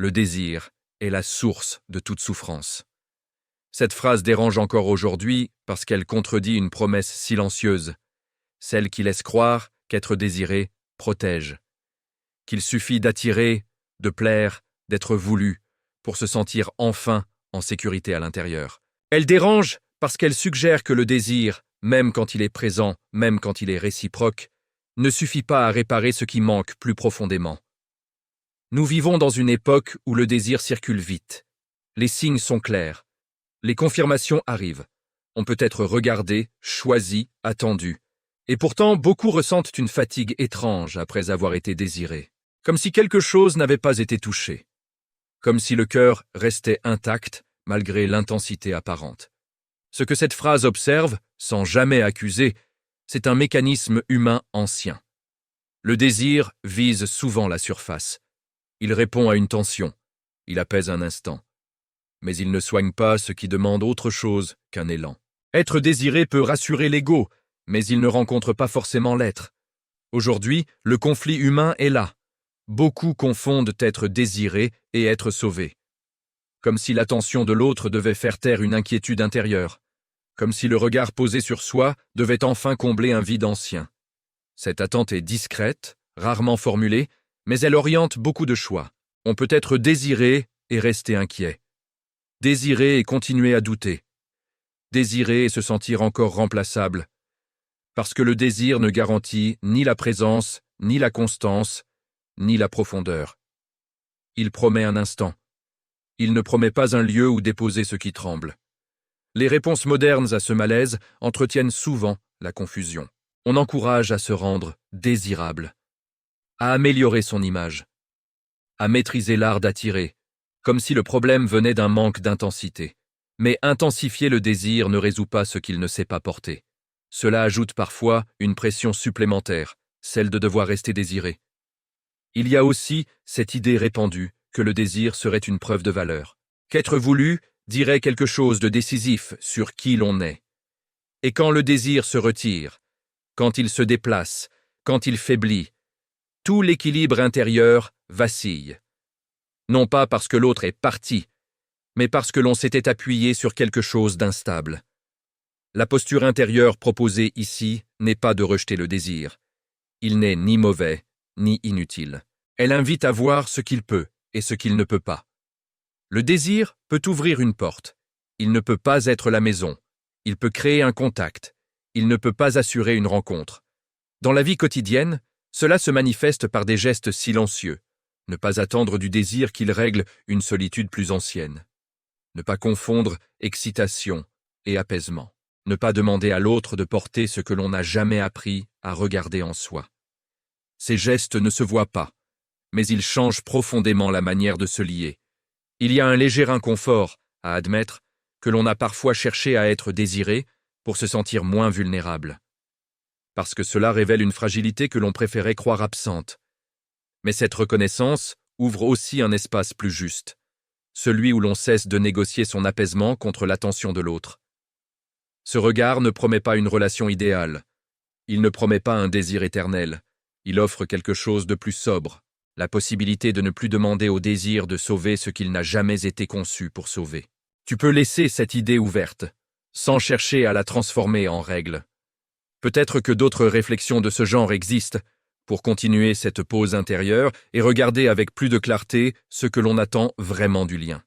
le désir est la source de toute souffrance. Cette phrase dérange encore aujourd'hui parce qu'elle contredit une promesse silencieuse, celle qui laisse croire qu'être désiré protège, qu'il suffit d'attirer, de plaire, d'être voulu pour se sentir enfin en sécurité à l'intérieur. Elle dérange parce qu'elle suggère que le désir, même quand il est présent, même quand il est réciproque, ne suffit pas à réparer ce qui manque plus profondément. Nous vivons dans une époque où le désir circule vite. Les signes sont clairs. Les confirmations arrivent. On peut être regardé, choisi, attendu. Et pourtant, beaucoup ressentent une fatigue étrange après avoir été désirés. Comme si quelque chose n'avait pas été touché. Comme si le cœur restait intact malgré l'intensité apparente. Ce que cette phrase observe, sans jamais accuser, c'est un mécanisme humain ancien. Le désir vise souvent la surface. Il répond à une tension. Il apaise un instant. Mais il ne soigne pas ce qui demande autre chose qu'un élan. Être désiré peut rassurer l'ego, mais il ne rencontre pas forcément l'être. Aujourd'hui, le conflit humain est là. Beaucoup confondent être désiré et être sauvé. Comme si l'attention de l'autre devait faire taire une inquiétude intérieure. Comme si le regard posé sur soi devait enfin combler un vide ancien. Cette attente est discrète, rarement formulée, mais elle oriente beaucoup de choix. On peut être désiré et rester inquiet. Désirer et continuer à douter. Désirer et se sentir encore remplaçable. Parce que le désir ne garantit ni la présence, ni la constance, ni la profondeur. Il promet un instant. Il ne promet pas un lieu où déposer ce qui tremble. Les réponses modernes à ce malaise entretiennent souvent la confusion. On encourage à se rendre désirable, à améliorer son image, à maîtriser l'art d'attirer, comme si le problème venait d'un manque d'intensité. Mais intensifier le désir ne résout pas ce qu'il ne sait pas porter. Cela ajoute parfois une pression supplémentaire, celle de devoir rester désiré. Il y a aussi cette idée répandue que le désir serait une preuve de valeur, qu'être voulu dirait quelque chose de décisif sur qui l'on est. Et quand le désir se retire, quand il se déplace, quand il faiblit, tout l'équilibre intérieur vacille. Non pas parce que l'autre est parti, mais parce que l'on s'était appuyé sur quelque chose d'instable. La posture intérieure proposée ici n'est pas de rejeter le désir. Il n'est ni mauvais, ni inutile. Elle invite à voir ce qu'il peut et ce qu'il ne peut pas. Le désir peut ouvrir une porte. Il ne peut pas être la maison. Il peut créer un contact. Il ne peut pas assurer une rencontre. Dans la vie quotidienne, cela se manifeste par des gestes silencieux. Ne pas attendre du désir qu'il règle une solitude plus ancienne. Ne pas confondre excitation et apaisement. Ne pas demander à l'autre de porter ce que l'on n'a jamais appris à regarder en soi. Ces gestes ne se voient pas, mais ils changent profondément la manière de se lier. Il y a un léger inconfort à admettre que l'on a parfois cherché à être désiré pour se sentir moins vulnérable. Parce que cela révèle une fragilité que l'on préférait croire absente. Mais cette reconnaissance ouvre aussi un espace plus juste, celui où l'on cesse de négocier son apaisement contre l'attention de l'autre. Ce regard ne promet pas une relation idéale. Il ne promet pas un désir éternel. Il offre quelque chose de plus sobre, la possibilité de ne plus demander au désir de sauver ce qu'il n'a jamais été conçu pour sauver. Tu peux laisser cette idée ouverte, sans chercher à la transformer en règle. Peut-être que d'autres réflexions de ce genre existent, pour continuer cette pause intérieure et regarder avec plus de clarté ce que l'on attend vraiment du lien.